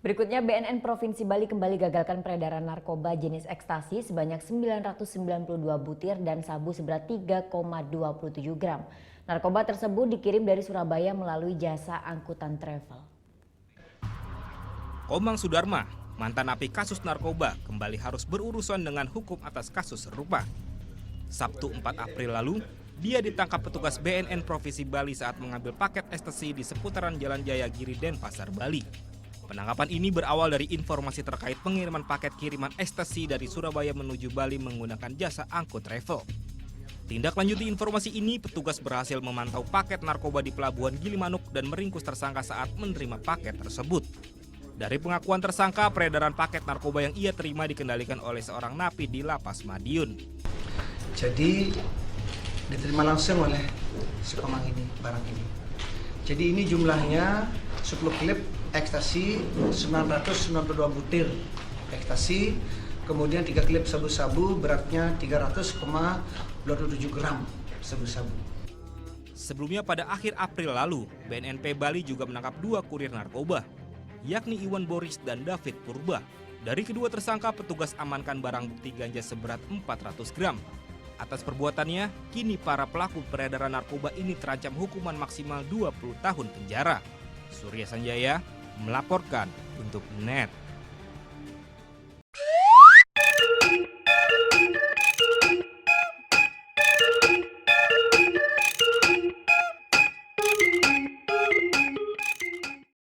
Berikutnya, BNN Provinsi Bali kembali gagalkan peredaran narkoba jenis ekstasi sebanyak 992 butir dan sabu seberat 3,27 gram. Narkoba tersebut dikirim dari Surabaya melalui jasa angkutan travel. Komang Sudarma, mantan napi kasus narkoba, kembali harus berurusan dengan hukum atas kasus serupa. Sabtu 4 April lalu, dia ditangkap petugas BNN Provinsi Bali saat mengambil paket ekstasi di seputaran Jalan Jaya Giri Denpasar, Bali. Penangkapan ini berawal dari informasi terkait pengiriman paket kiriman ekstasi dari Surabaya menuju Bali menggunakan jasa angkut travel. Tindak lanjuti informasi ini, petugas berhasil memantau paket narkoba di Pelabuhan Gilimanuk dan meringkus tersangka saat menerima paket tersebut. Dari pengakuan tersangka, peredaran paket narkoba yang ia terima dikendalikan oleh seorang napi di Lapas Madiun. Jadi diterima langsung oleh si Komang ini, barang ini. Jadi ini jumlahnya 10 klip ekstasi 992 butir ekstasi, kemudian 3 klip sabu-sabu beratnya 300,27 gram sabu-sabu. Sebelumnya pada akhir April lalu, BNNP Bali juga menangkap 2 kurir narkoba, yakni Iwan Boris dan David Purba. Dari kedua tersangka, petugas amankan barang bukti ganja seberat 400 gram. Atas perbuatannya, kini para pelaku peredaran narkoba ini terancam hukuman maksimal 20 tahun penjara. Surya Sanjaya melaporkan untuk NET.